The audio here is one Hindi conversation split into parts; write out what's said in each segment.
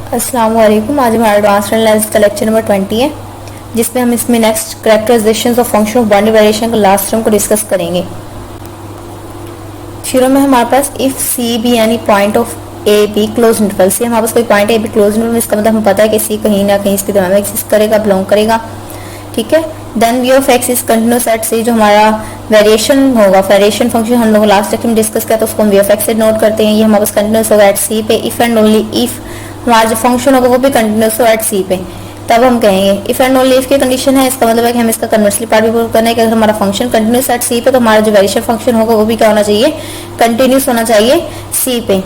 अस्सलाम वालेकुम। आज हमारा एडवांस एनालिसिस का लेक्चर नंबर 20 है, जिसमें हम इसमें next characterization of function of boundary variation का लास्ट टर्म को डिस्कस करेंगे। शुरू में हमारे पास इफ सी बी यानी point of A B close interval से हमारे पास कोई point A B close interval, इसका मतलब हमें पता है कि सी कहीं ना कहीं इसके दरम्यान एग्जिस्ट करेगा, बिलोंग करेगा। ठीक है। Then v of x is continuous at c, जो हमारा वेरिएशन होगा, वेरिएशन फंक्शन हम लोग लास्ट लेक्चर में डिस्कस किया, तो उसको हम वी ऑफ एक्स से नोट करते हैं। ये हमारे पास कंटिन्यूस होगा एट सी पे इफ एंड ओनली इफ हमारा जो फंक्शन होगा वो भी कंटिन्यूस हो एट सी पे, तब हम कहेंगे इफ एंड ओनली इफ की कंडीशन है। इसका मतलब है कि हम इसका कन्वर्सली पार्ट भी प्रूव करना है कि अगर हमारा फंक्शन कंटिन्यूस एट सी पे तो हमारा जो वेरिएशन फंक्शन होगा वो भी क्या होना चाहिए, कंटिन्यूस होना चाहिए सी पे।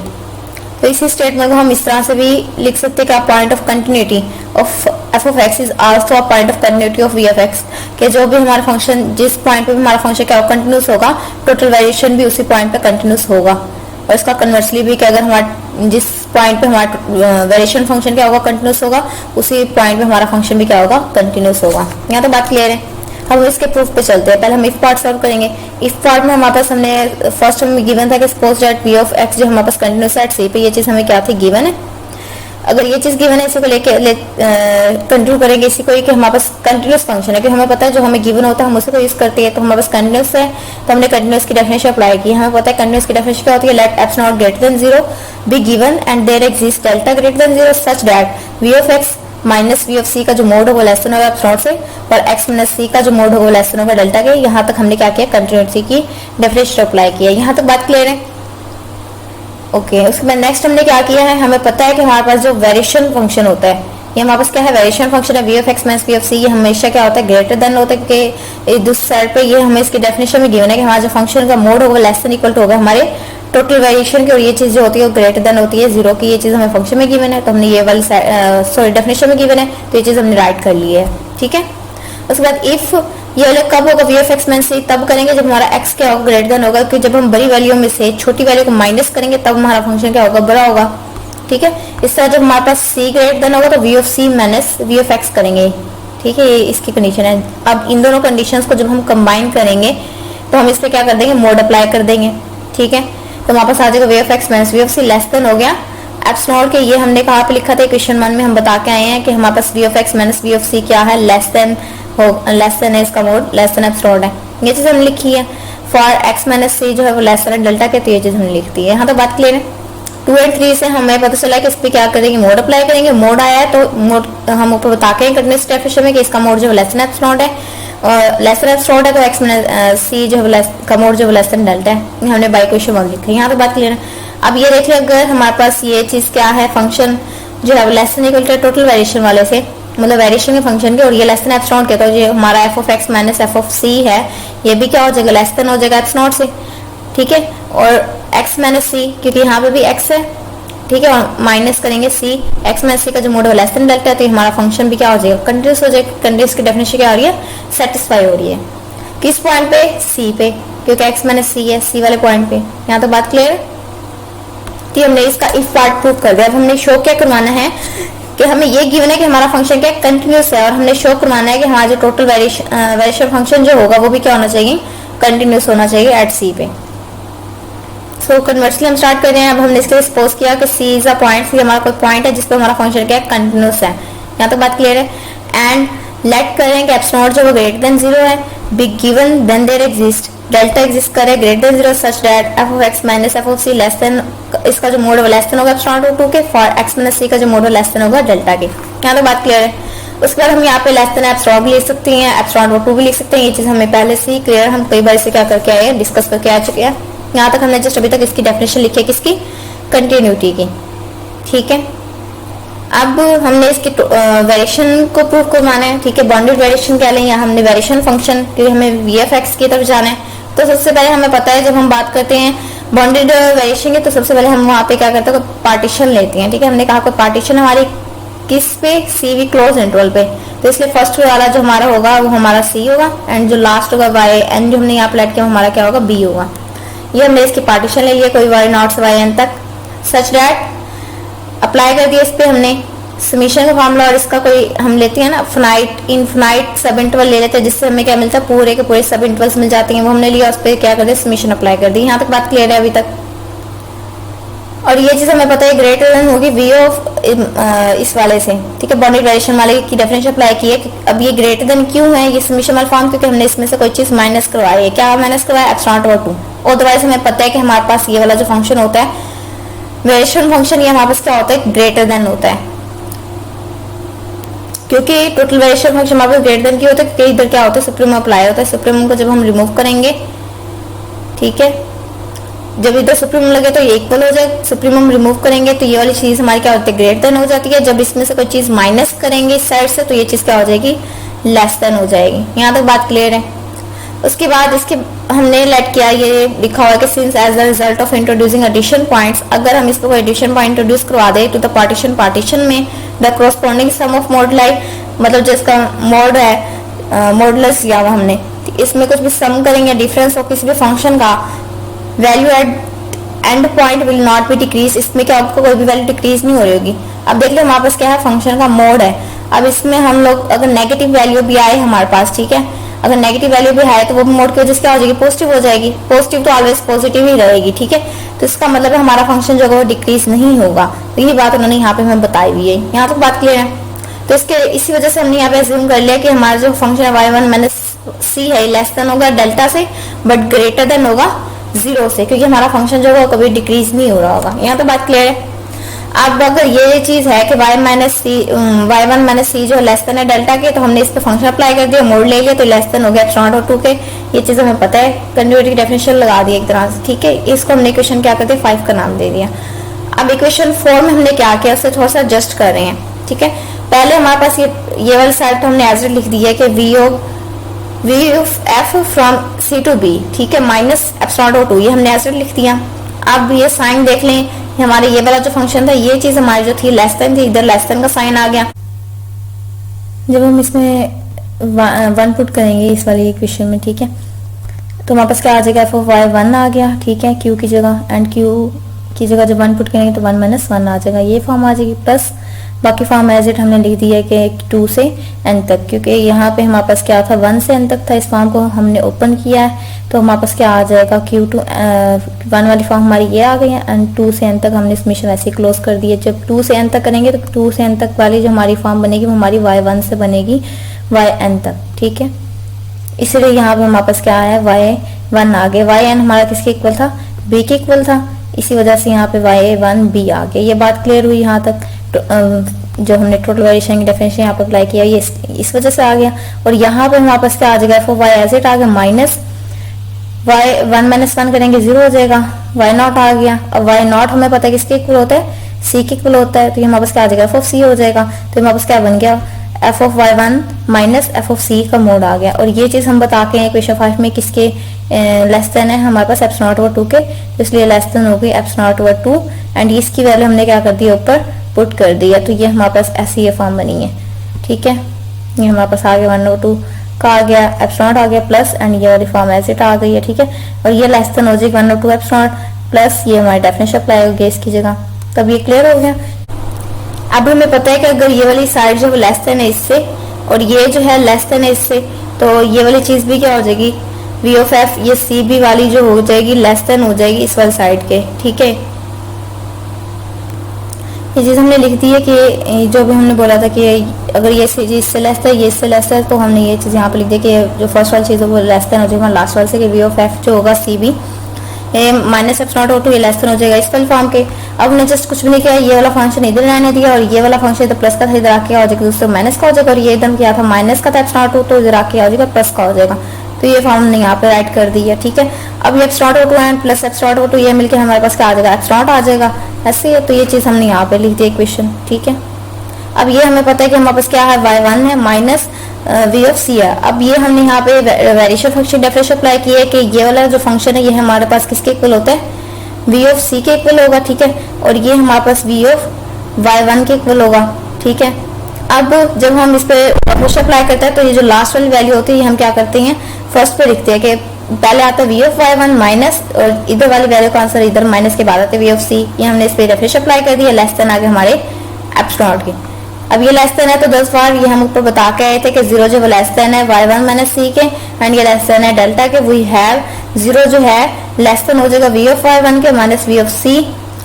तो इसी स्टेटमेंट को हम इस तरह से भी लिख सकते हैं कि point of continuity of F of x is also a point of continuity of V of X, कि जो भी हमारा फंक्शन जिस पॉइंट पे भी हमारा फंक्शन क्या कंटिन्यूस होगा, टोटल वेरिएशन भी उसी पॉइंट पे कंटिन्यूस होगा। और इसका कन्वर्सली भी कि अगर हमारा जिस पॉइंट पे हमारा वेरिएशन फंक्शन क्या होगा, कंटिन्यूस होगा, उसी पॉइंट पे हमारा फंक्शन भी क्या होगा, कंटिन्यूस होगा। यहाँ तो बात क्लियर है। हम इसके प्रूफ पे चलते हैं। पहले हम इफ पार्ट सॉल्व करेंगे। इफ पार्ट में हमारे पास हमने फर्स्ट में गिवन था कि suppose that we of X जो हमारे पास कंटिन्यूस एट सी पे, ये चीज हमें क्या थी, गिवन है। अगर ये चीज गिवन है, इसी को लेके कंटिन्यू करेंगे इसी को, कि हमारे पास कंटिन्यूस फंक्शन है, कि हमें पता है जो हमें गिवन होता है हम उसी को यूज करते हैं। तो हमारे पास कंटिन्यूस है तो हमने कंटिन्यूस की डेफिनेशन अप्लाई की। हमें पता है कंटिन्यूस की डेफिनेशन क्या होती है, let eps naught greater than 0 be given and there exist delta greater than 0 such that we of x minus we of c का जो मोड होगा लेस देन होगा एप्स नॉट से, और एक्स माइनस सी का जो मोड होगा लेस देन होगा डेल्टा के। यहाँ तक हमने क्या किया, कंटिन्यूटी की डेफिनेशन अप्लाई किया। यहाँ तक बात क्लियर है। ओके। उसके बाद नेक्स्ट हमने क्या किया है, हमें पता है कि हमारे पास जो वेरिएशन फंक्शन होता है, ये हमारे पास क्या है, वेरिएशन फंक्शन है v of x minus we of c. ये हमेशा क्या होता है, ग्रेटर देन होता है, क्योंकि दूसरी साइड पे ये हमें इसकी डेफिनेशन में गिवन है कि हमारा जो फंक्शन का मोड होगा लेस देन इक्वल टू होगा हमारे टोटल वेरिएशन की, और ये चीज जो होती है वो ग्रेटर देन होती है 0 की। ये चीज हमें फंक्शन में गिवन है, तो हमने ये वाली सॉरी डेफिनेशन में गिवन है, तो ये चीज हमने राइट कर ली है। ठीक है। उसके बाद इफ ये वाला कब होगा, वी ऑफ एक्स माइनस सी तब करेंगे जब हमारा एक्स क्या होगा, ग्रेटर देन होगा, क्योंकि जब हम बड़ी वैल्यू में से छोटी वैल्यू को माइनस करेंगे तब हमारा फंक्शन क्या होगा, बड़ा होगा। ठीक है। इस तरह जब हमारे पास सी ग्रेटर देन होगा तो V of C minus we of X करेंगे। ठीक है। ये इसकी कंडीशन है। अब इन दोनों कंडीशंस को जब हम कंबाइन करेंगे तो हम इस पे क्या कर देंगे, मोड अप्लाई कर देंगे। ठीक है। तो हमारे पास आ जाएगा V of x minus we of C less than हो गया एप्स नॉट के। ये हमने कहाँ पे लिखा था, क्वेश्चन 1 में हम बता के आए हैं कि हमारे पास v of x minus we of c क्या है, लेस देन है, इसका mod less than eps naught है। ये चीज हमने लिखी है। फॉर एक्स माइनस सी जो है वो लेस देन डेल्टा के, तो ये चीज हमने लिख दी है। यहाँ तो बात क्लियर है। 2 और 3 से हमें पता चला कि इस पे क्या करेंगे, मोड अप्लाई करेंगे। मोड आया है तो मोड हम ऊपर बता के कंटिन्यूस डेफिनेशन में कि इसका मोड जो है लेस देन एप्स नॉट है, और लेस देन एप्स नॉट है तो एक्स माइनस सी जो है का मोड जो है लेस देन डेल्टा है। हमने बाय क्वेश्चन 1 लिखा है। यहाँ तो बात क्लियर है। अब ये देखिए, अगर हमारे पास ये चीज क्या है, फंक्शन जो है less than equal to total variation वाले से, मतलब वेरिएशन के फंक्शन के, और ये लेस देन एप्स नॉट के, तो ये हमारा f of x minus f of c है, ये भी क्या हो जाएगा, लेस देन हो जाएगा एप्स नॉट से। ठीक है। और एक्स माइनस सी, क्योंकि यहाँ पे भी एक्स है, ठीक है, और माइनस करेंगे सी, एक्स माइनस सी का जो मोड है लेस देन डेल्टा है, तो हमारा फंक्शन भी क्या हो जाएगा, कंटिन्यूस हो जाएगा। कंटिन्यूस की डेफिनेशन क्या हो रही है, सेटिस्फाई हो रही है। किस पॉइंट पे, सी पे, क्योंकि एक्स माइनस सी है, सी वाले पॉइंट पे। यहाँ तो बात क्लियर है। तो हमने इसका इफ पार्ट प्रूव कर दिया। अब हमने शो क्या करवाना है कि हमें ये गिवन है कि हमारा फंक्शन क्या कंटिन्यूस है, और हमने शो करवाना है कि हमारा जो टोटल वेरिएशन फंक्शन जो होगा वो भी क्या होना चाहिए, कंटिन्यूस होना चाहिए एट सी पे। सो कन्वर्सली हम स्टार्ट कर रहे हैं। अब हमने इसके लिए सपोज किया कि सी इज अ पॉइंट, सी हमारा कोई पॉइंट है जिसपे हमारा फंक्शन क्या है, कंटिन्यूस है। यहाँ तक बात क्लियर है। एंड लेट करें कि एप्स नॉट जो वो ग्रेटर देन 0 है, be given then there exist delta exist करे greater than 0 such that f of x minus f of C less than, इसका जो मोड है लेस देन होगा eps naught two k, for x minus c का जो मोड है लेस देन होगा डेल्टा के। यहाँ तक बात क्लियर है। उसके बाद हम यहाँ पे लेस देन एप्स नॉट भी लिख सकते हैं, एप्स नॉट टू भी लिख सकते हैं। ये चीज हमें पहले से ही क्लियर, हम कई बार इसे क्या करके आए हैं, डिस्कस करके आ चुके हैं। यहाँ तक हमने जस्ट अभी तक इसकी डेफिनेशन लिखी है, किसकी, कंटिन्यूटी की। ठीक है। अब हमने इसके वेरिएशन को प्रूव करवाना है। ठीक है। बाउंडेड वेरिएशन क्या लें, यहाँ हमने वेरिएशन फंक्शन, क्योंकि हमें वी एफ एक्स की तरफ जाना है। तो सबसे पहले हमें पता है जब हम बात करते हैं बाउंडेड वेरिएशन की, तो सबसे पहले हम वहाँ पे क्या करते हैं, पार्टीशन लेते हैं। ठीक है। हमने कहा कोई पार्टीशन हमारी किस पे, सी वी क्लोज इंटरवल पे, तो इसलिए फर्स्ट वाला जो हमारा होगा वो हमारा सी होगा, एंड जो लास्ट होगा वाई एन जो हमने यहाँ प्लेट किया हमारा क्या होगा, बी होगा। ये हमने इसकी पार्टीशन ले लिया, कोई वाई नॉट से वाई एन तक, सच दैट अप्लाई कर दिया इस पे हमने समीशन का फॉर्मूला, और इसका कोई हम लेते हैं ना इनफिनाइट सब इंटरवल ले लेते हैं, जिससे हमें क्या मिलता है, पूरे के पूरे सब इंटरवल्स मिल जाते हैं। वो हमने लिया, उस पर क्या कर दिया, समीशन अप्लाई कर दी। यहाँ तक बात क्लियर है अभी तक। और ये चीज हमें पता है ग्रेटर देन होगी वी ऑफ इस वाले से, ठीक है, बाउंड्री वेरिएशन वाले की डेफिनेशन अप्लाई की है। अब ये ग्रेटर देन क्यों है, ये समेशन वाला फॉर्म, क्योंकि हमने इसमें से कोई चीज माइनस करवाई है। क्या माइनस करवाया, एप्सिलॉन ओवर 2। अदरवाइज हमें पता है कि हमारे पास ये वाला जो फंक्शन होता है वेरिएशन फंक्शन, ये हमारे पास क्या होता है, ग्रेटर देन होता है, क्योंकि टोटल वेरिएशन फंक्शन हमारे पास ग्रेटर देन की होता है, क्योंकि इधर क्या होता है सुप्रीमम अप्लाई होता है। सुप्रीमम को जब हम रिमूव करेंगे, ठीक है, जब इधर सुप्रीमम लगे तो ये इक्वल हो जाए, सुप्रीमम रिमूव करेंगे तो ये वाली चीज हमारी क्या होती है, ग्रेटर देन हो जाती है। जब इसमें से कोई चीज माइनस करेंगे इस साइड से तो ये चीज क्या हो जाएगी, लेस देन हो जाएगी। यहाँ तक बात क्लियर है। उसके बाद इसके हमने लेट किया, ये लिखा हुआ है कि since as a result of introducing addition points, अगर हम इस पर कोई एडिशन पॉइंट इंट्रोड्यूस करवा दे टू द पार्टीशन में the corresponding sum of moduli, मतलब जिसका मॉड है मॉडुलस लिया हुआ हमने, इसमें कुछ भी सम करेंगे डिफरेंस ऑफ किसी भी फंक्शन का, value at end point will not be decrease, इसमें क्या आपको कोई भी वैल्यू डिक्रीज नहीं हो रही होगी। अब देख लो हमारे पास क्या है, फंक्शन का मोड है। अब इसमें हम लोग अगर नेगेटिव वैल्यू भी आए हमारे पास, ठीक है, अगर नेगेटिव वैल्यू भी है तो वो मोड की वजह से क्या हो जाएगी, पॉजिटिव हो जाएगी। पॉजिटिव तो ऑलवेज पॉजिटिव ही रहेगी, ठीक है, तो इसका मतलब है हमारा फंक्शन जो है वो डिक्रीज नहीं होगा। तो ये बात उन्होंने यहाँ पे हमें बताई हुई है। यहाँ तक बात क्लियर है। तो इसके इसी वजह से हमने यहाँ पे अज्यूम कर लिया कि हमारा जो फंक्शन है y1 माइनस सी है लेस देन होगा डेल्टा से, बट ग्रेटर देन होगा 0 से, क्योंकि हमारा फंक्शन जो है कभी डिक्रीज नहीं हो रहा होगा। यहाँ तो बात क्लियर है। अब अगर ये चीज है कि y1 माइनस सी जो लेस देन है डेल्टा के, तो हमने इस पे फंक्शन अप्लाई कर दिया, मोड ले लिया, तो लेस देन हो गया एप्सिलॉन और 2 के। ये चीज हमें पता है, कंटिन्यूटी की डेफिनेशन लगा दी एक तरह से, ठीक है। इसको हमने इक्वेशन क्या करते हैं, 5 का नाम दे दिया। अब इक्वेशन 4 में हमने क्या किया, उससे थोड़ा सा एडजस्ट कर रहे हैं, ठीक है। पहले हमारे पास ये वाली साइड तो हमने एज लिख दी है कि we of F from C to B, ठीक है, माइनस एप्सिलॉन और 2, ये हमने एज लिख दिया। अब ये साइन देख लें, हमारे ये वाला जो फंक्शन था, ये चीज हमारी जो थी लेस देन थी, इधर लेस देन का साइन आ गया। जब हम इसमें 1 पुट करेंगे इस वाली इक्वेशन में, ठीक है, तो हमारे पास क्या आ जाएगा, एफ ऑफ वाई 1 आ गया, ठीक है, क्यू की जगह, एंड क्यू की जगह जब 1 पुट करेंगे तो 1 माइनस 1 आ जाएगा, ये फॉर्म आ जाएगी। प्लस बाकी फॉर्म एज इट हमने लिख दिया है कि 2 से n तक, क्योंकि यहाँ पे हमारे पास क्या था, 1 से n तक था। इस फॉर्म को हमने ओपन किया है तो हमारे पास क्या आ जाएगा, Q2 1 वाली फॉर्म हमारी ये आ गई है, एंड 2 से n तक हमने इस मिशन ऐसे क्लोज कर दिया। जब 2 से n तक करेंगे तो 2 से n तक वाली जो हमारी फॉर्म बनेगी वो हमारी y1 से बनेगी yn तक, ठीक है। इसलिए यहाँ पे हमारे पास क्या है, y1 आ गया। yn हमारा किसके इक्वल था, b के इक्वल था, इसी वजह से यहाँ पे y1b आ गया। ये बात क्लियर हुई यहाँ तक। जो हमने टोटल वेरिएशन की डेफिनेशन यहाँ पे अप्लाई किया, ये इस वजह से आ गया। और यहाँ पे हमारे पास क्या आ जाएगा, f of y as it आ गया, माइनस y1 माइनस 1 करेंगे 0 हो जाएगा, y0 आ गया। अब y0 हमें पता है किसके इक्वल होता है, c के इक्वल होता है, तो ये हमारे पास क्या आ जाएगा, एफ ऑफ c हो जाएगा। तो हमारे पास क्या बन गया, F of y1 minus f of c का मोड आ गया। और ये चीज हम बता के इक्वेशन 5 में किसके लेस देन है, हमारे पास एप्सिलॉन ओवर 2 के, तो इसलिए लेस देन हो गई एप्सिलॉन ओवर 2, एंड इसकी वैल्यू हमने क्या कर दिया, ऊपर पुट कर दिया। तो ये हमारे पास ऐसी ये फॉर्म बनी है, ठीक है। ये हमारे पास आ गया 1 ओवर 2 का आ गया, एप्सिलॉन आ गया प्लस, एंड ये वाली फॉर्म एज इट आ गई है, ठीक है। और ये लेस देन हो जाएगी 1 ओवर 2 एप्सिलॉन प्लस ये हमारी डेफिनेशन अप्लाई होगी इसकी जगह। तब ये क्लियर हो गया। अब हमें पता है कि अगर ये वाली साइड जो लेस देन है इससे, और ये जो है लेस देन है इससे, तो ये वाली चीज भी क्या हो जाएगी, वी ऑफ एफ, ये सी बी वाली जो हो जाएगी लेस देन हो जाएगी इस वाली साइड के, ठीक है। ये चीज हमने लिख दी है कि जो भी हमने बोला था कि अगर ये चीज इससे लेस है, ये इससे लेस है, तो हमने ये चीज यहाँ पे लिख दी कि जो फर्स्ट वाली चीज है वो लेस देन हो जाएगा लास्ट वाले से, कि वी ऑफ एफ जो होगा C B minus epsilon over 2 ये लेस देन हो जाएगा इस वाले फॉर्म के। अब हमने जस्ट कुछ भी नहीं किया, ये वाला फंक्शन इधर रहने दिया, और ये वाला फंक्शन इधर प्लस का था, इधर आके आ जाएगा, दूसरे माइनस का हो जाएगा। और ये एकदम क्या था, माइनस का था एप्सिलॉन ओवर 2, तो इधर आके आ जाएगा प्लस का हो जाएगा। तो ये फॉर्म हमने यहाँ पे राइट कर दी है, ठीक है। अब ये epsilon over 2 and plus epsilon over 2 ये मिलकर हमारे पास क्या आ जाएगा, एप्सिलॉन आ जाएगा, ऐसे है। तो ये चीज हमने यहाँ पे लिख दी इक्वेशन, ठीक है। अब ये हमें पता है कि हमारे पास क्या है, y1 है माइनस वी ऑफ सी है। अब ये हमने यहाँ पे वेरिएशन फंक्शन डेफिनेशन अप्लाई की है कि ये वाला जो फंक्शन है ये हमारे पास किसके इक्वल होता है, वी ऑफ सी के इक्वल होगा, ठीक है। और ये हमारे पास वी ऑफ y1 के इक्वल होगा, ठीक है। अब जब हम इस पे डेफिनेशन अप्लाई करते हैं तो ये जो लास्ट वाली वैल्यू होती है ये हम क्या करते हैं, फर्स्ट पे लिखते हैं कि पहले आता है वी ऑफ y1 माइनस, और इधर वाली वैल्यू का आंसर इधर माइनस के बाद आते हैं वी ऑफ सी। ये हमने इस पे डेफिनेशन अप्लाई कर दी है, लेस देन आगे हमारे एप्सिलॉन के। अब ये लेस देन है तो 10 बार ये हम ऊपर बता के आए थे कि 0 जो लेस देन है y1 माइनस सी के, एंड ये लेस देन है डेल्टा के। वी हैव 0 जो है लेस देन हो जाएगा वी ऑफ y1 के minus we of C,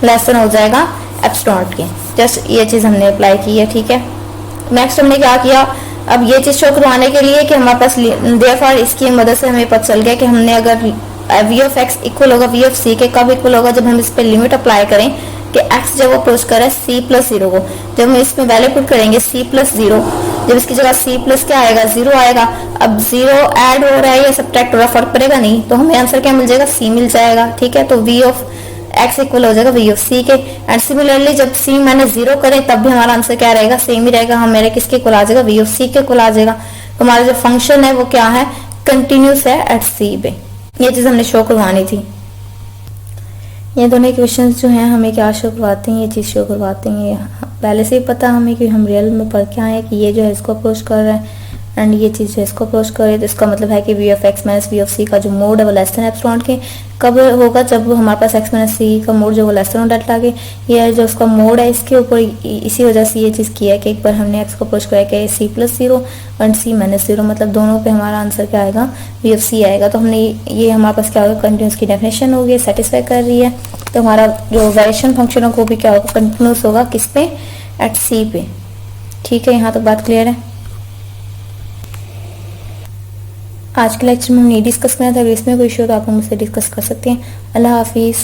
less than हो जाएगा एप्सिलॉन नॉट के। जस्ट ये चीज हमने अप्लाई की है, ठीक है। नेक्स्ट हमने क्या किया, अब ये चीज शो करवाने के लिए कि हमारे पास देयरफॉर इसकी मदद से हमें पता चल गया कि हमने अगर वी ऑफ एक्स इक्वल होगा वी ऑफ सी के, कब इक्वल होगा, जब हम इस पे लिमिट अप्लाई करें कि एक्स जब अप्रोच करे सी प्लस जीरो को, जब हम इसमें वैल्यू पुट करेंगे सी प्लस जीरो, जब इसकी जगह सी प्लस क्या आएगा, जीरो आएगा। अब जीरो ऐड हो रहा है या सब्ट्रैक्ट हो रहा है, फर्क पड़ेगा नहीं, तो हमें आंसर क्या मिल जाएगा, सी मिल जाएगा, ठीक है। तो वी ऑफ एक्स इक्वल हो जाएगा वी ऑफ सी के। एंड सिमिलरली जब सी माइनस जीरो करें तब भी हमारा आंसर क्या रहेगा, सेम ही रहेगा, हम मेरे किसके इक्वल आ जाएगा, वी ऑफ सी के इक्वल आ जाएगा। तो हमारा जो फंक्शन है वो क्या है, कंटिन्यूस है एट सी पे। ये चीज हमने शो करवानी थी। ये दोनों क्वेश्चन जो हैं हमें क्या शो करवाते हैं, ये चीज शो करवाते हैं। ये पहले से ही पता हमें कि हम रियल में पढ़ के आए कि ये जो है इसको अप्रोच कर रहा है एंड ये चीज जो है इसको अप्रोच कर रही है, तो इसका मतलब है कि we of x minus we of c का जो मोड है वो लेस देन एप्सिलॉन के कब होगा, जब हमारे पास एक्स माइनस सी का मोड जो वो लेस देन डेल्टा के। ये जो उसका मोड है इसके ऊपर इसी वजह से ये चीज किया है कि एक बार हमने एक्स को अप्रोच किया कि C plus zero and C minus zero, मतलब दोनों पे हमारा आंसर क्या आएगा, वी ऑफ सी आएगा। तो हमने ये हमारे पास क्या होगा, कंटिन्यूस की डेफिनेशन होगी, सेटिस्फाई कर रही है। तो हमारा जो वेरिएशन फंक्शन है वो भी क्या होगा, कंटिन्यूस होगा, किस पे, एट सी पे, ठीक है। यहाँ तक बात क्लियर है। आज के लेक्चर में हमने डिस्कस करना था, अगर इसमें कोई इशू हो तो आप मुझसे डिस्कस कर सकते हैं। अल्लाह हाफिज़।